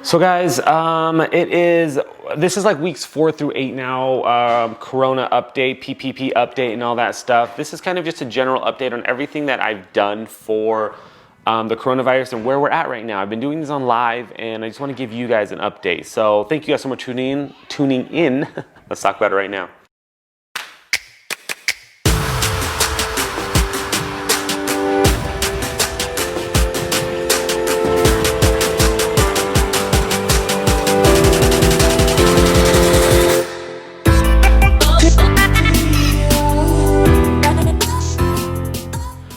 So guys, this is like weeks 4 through 8 now, Corona update, PPP update, and all that stuff. This is kind of just a general update on everything that I've done for the coronavirus and where we're at right now. I've been doing these on live, and I just want to give you guys an update. So thank you guys so much for tuning in. Let's talk about it right now.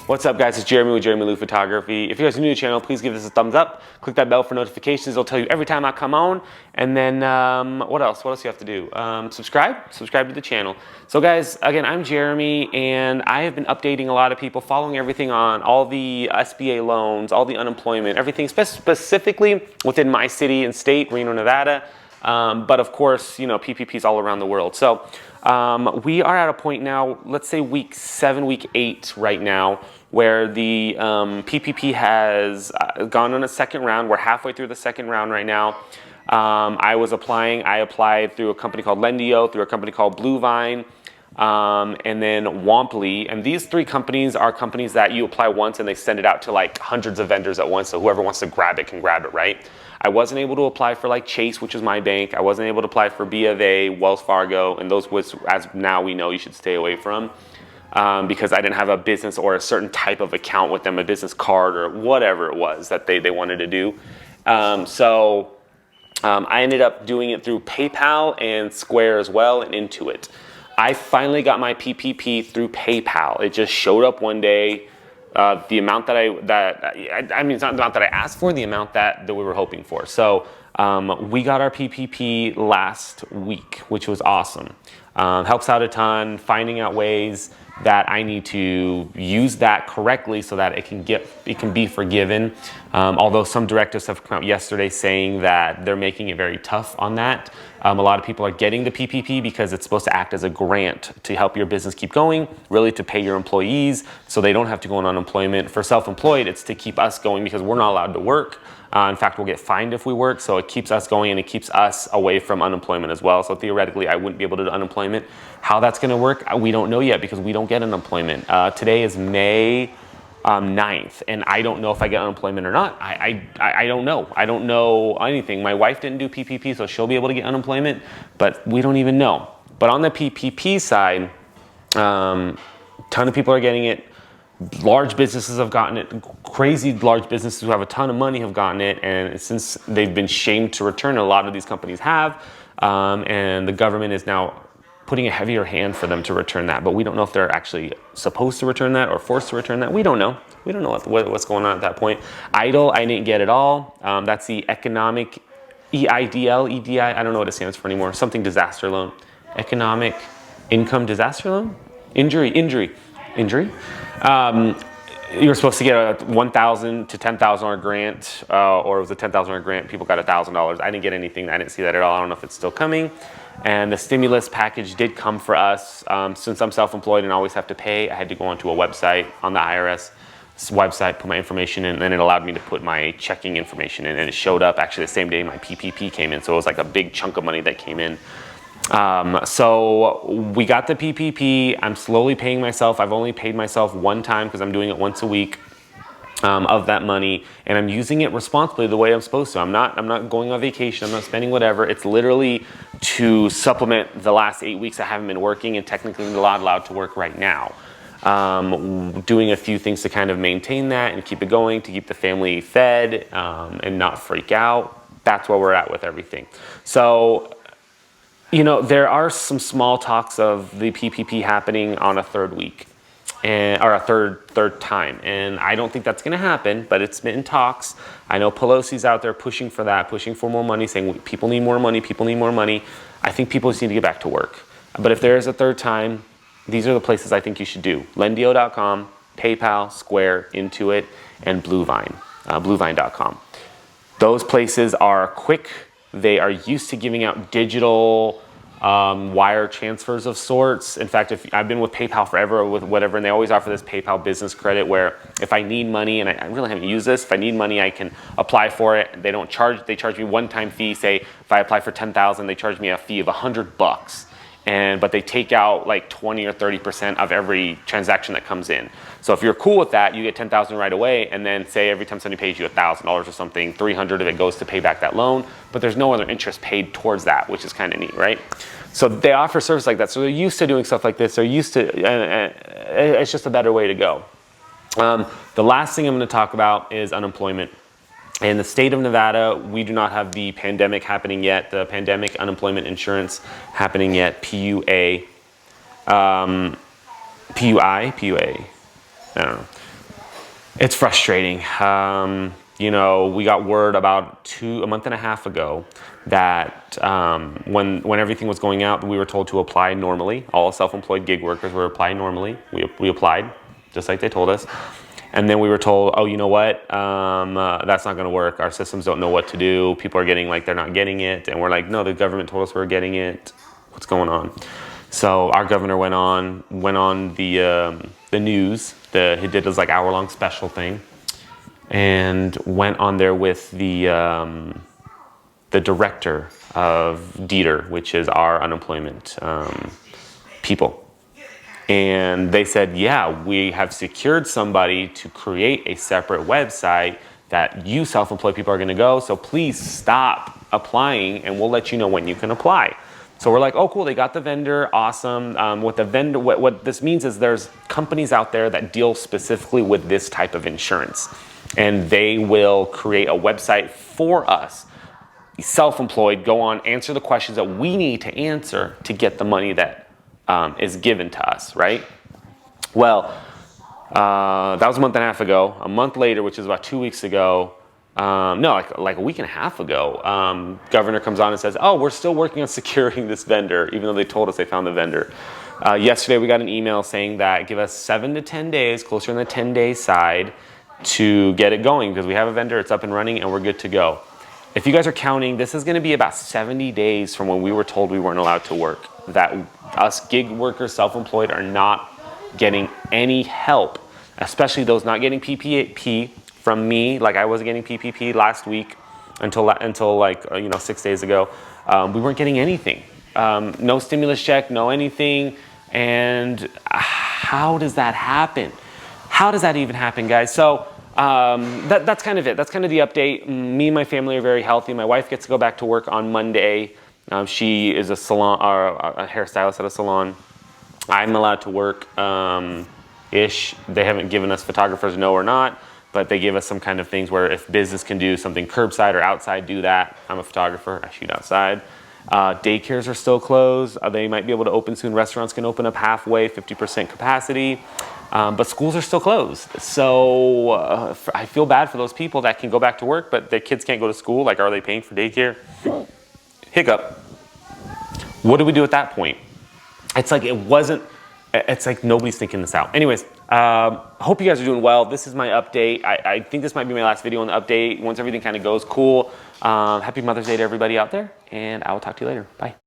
What's up guys, it's Jeremy with Jeremy Lou Photography. If you guys are new to the channel, please give this a thumbs up. Click that bell for notifications. It'll tell you every time I come on. And then what else? What else do you have to do? Subscribe to the channel. So guys, again, I'm Jeremy, and I have been updating a lot of people, following everything on all the SBA loans, all the unemployment, everything specifically within my city and state, Reno, Nevada. But of course, you know, PPPs all around the world. So we are at a point now, let's say week 7, week 8 right now, where the PPP has gone on a second round. We're halfway through the second round right now. I applied through a company called Lendio, through a company called Bluevine, and then Womply. And these 3 companies are companies that you apply once and they send it out to like hundreds of vendors at once. So whoever wants to grab it can grab it, right? I wasn't able to apply for like Chase, which is my bank. I wasn't able to apply for B of A, Wells Fargo, and those was, as now we know, you should stay away from. Because I didn't have a business or a certain type of account with them, a business card or whatever it was that they wanted to do. So I ended up doing it through PayPal and Square as well, and Intuit. I finally got my PPP through PayPal. It just showed up one day. The amount that I mean, it's not the amount that I asked for, the amount that we were hoping for. So we got our PPP last week, which was awesome. Helps out a ton, finding out ways that I need to use that correctly so that it can be forgiven. Although some directives have come out yesterday saying that they're making it very tough on that. A lot of people are getting the PPP because it's supposed to act as a grant to help your business keep going, really to pay your employees so they don't have to go on unemployment. For self-employed, it's to keep us going because we're not allowed to work. In fact, we'll get fined if we work, so it keeps us going and it keeps us away from unemployment as well. So theoretically, I wouldn't be able to do unemployment. How that's gonna work, we don't know yet because we don't get unemployment. Today is May 9th, and I don't know if I get unemployment or not. I don't know. I don't know anything. My wife didn't do PPP, so she'll be able to get unemployment, but we don't even know. But on the PPP side, ton of people are getting it. Large businesses have gotten it. Crazy large businesses who have a ton of money have gotten it, and since they've been shamed to return, a lot of these companies have, and the government is now putting a heavier hand for them to return that. But we don't know if they're actually supposed to return that or forced to return that. We don't know. We don't know what's going on at that point. EIDL, I didn't get it all. That's the economic EIDL, EDI. I don't know what it stands for anymore. Something disaster loan. Economic income disaster loan? Injury. You were supposed to get a $1,000 to $10,000 grant, or it was a $10,000 grant. People got $1,000. I didn't get anything. I didn't see that at all. I don't know if it's still coming. And the stimulus package did come for us. Since I'm self-employed and always have to pay, I had to go onto a website on the IRS website, put my information in, and then it allowed me to put my checking information in, and it showed up actually the same day my PPP came in. So it was like a big chunk of money that came in. So we got the PPP. I'm slowly paying myself. I've only paid myself one time because I'm doing it once a week of that money, and I'm using it responsibly the way I'm supposed to. I'm not going on vacation. I'm not spending whatever. It's literally to supplement the last 8 weeks I haven't been working, and technically not allowed to work right now. Doing a few things to kind of maintain that and keep it going, to keep the family fed, and not freak out. That's where we're at with everything. So, you know, there are some small talks of the PPP happening on a third week, or a third time, and I don't think that's going to happen. But it's been in talks. I know Pelosi's out there pushing for that, pushing for more money, saying people need more money. People need more money. I think people just need to get back to work. But if there is a third time, these are the places I think you should do: Lendio.com, PayPal, Square, Intuit, and Bluevine, Bluevine.com. Those places are quick. They are used to giving out digital wire transfers of sorts. In fact, if I've been with PayPal forever with whatever, and they always offer this PayPal business credit where if I need money, and I really haven't used this, if I need money, I can apply for it. They charge me one-time fee. Say if I apply for 10,000, they charge me a fee of $100. But they take out like 20 or 30% of every transaction that comes in. So if you're cool with that, you get 10,000 right away, and then say every time somebody pays you $1,000 or something, 300 of it goes to pay back that loan, but there's no other interest paid towards that, which is kind of neat, right? So they offer service like that. So they're used to doing stuff like this. They're used to, it's just a better way to go. The last thing I'm going to talk about is unemployment. In the state of Nevada, we do not have the pandemic happening yet, the pandemic unemployment insurance happening yet, PUA. PUA, I don't know. It's frustrating. You know, we got word about a month and a half ago that when everything was going out, we were told to apply normally. All self-employed gig workers were applying normally. We applied, just like they told us. And then we were told, oh, you know what? That's not going to work. Our systems don't know what to do. People are getting like they're not getting it. And we're like, no, the government told us we're getting it. What's going on? So our governor went on the news. He did his like hour-long special thing, and went on there with the director of DETR, which is our unemployment people. And they said, yeah, we have secured somebody to create a separate website that you self-employed people are going to go. So please stop applying, and we'll let you know when you can apply. So we're like, oh, cool, they got the vendor, awesome. What this means is there's companies out there that deal specifically with this type of insurance, and they will create a website for us. Self-employed, go on, answer the questions that we need to answer to get the money that is given to us, right? Well, that was a month and a half ago. A month later, which is about 2 weeks ago, like a week and a half ago, governor comes on and says, oh, we're still working on securing this vendor, even though they told us they found the vendor. Yesterday, we got an email saying that give us 7 to 10 days, closer on the 10-day side, to get it going, because we have a vendor, it's up and running, and we're good to go. If you guys are counting, this is going to be about 70 days from when we were told we weren't allowed to work, that us gig workers, self-employed, are not getting any help, especially those not getting PPP from me. Like I wasn't getting PPP last week until like 6 days ago. We weren't getting anything. No stimulus check, no anything. And how does that happen? How does that even happen, guys? So that's kind of it. That's kind of the update. Me and my family are very healthy. My wife gets to go back to work on Monday. She is a hairstylist at a salon. I'm allowed to work ish. They haven't given us photographers, no or not, but they give us some kind of things where if business can do something curbside or outside, do that. I'm a photographer. I shoot outside. Daycares are still closed. They might be able to open soon. Restaurants can open up halfway, 50% capacity. But schools are still closed. So I feel bad for those people that can go back to work, but their kids can't go to school. Like, are they paying for daycare? Hiccup. What do we do at that point? It's like it's like nobody's thinking this out. Anyways, hope you guys are doing well. This is my update. I think this might be my last video on the update. Once everything kind of goes cool. Happy Mother's Day to everybody out there, and I will talk to you later. Bye.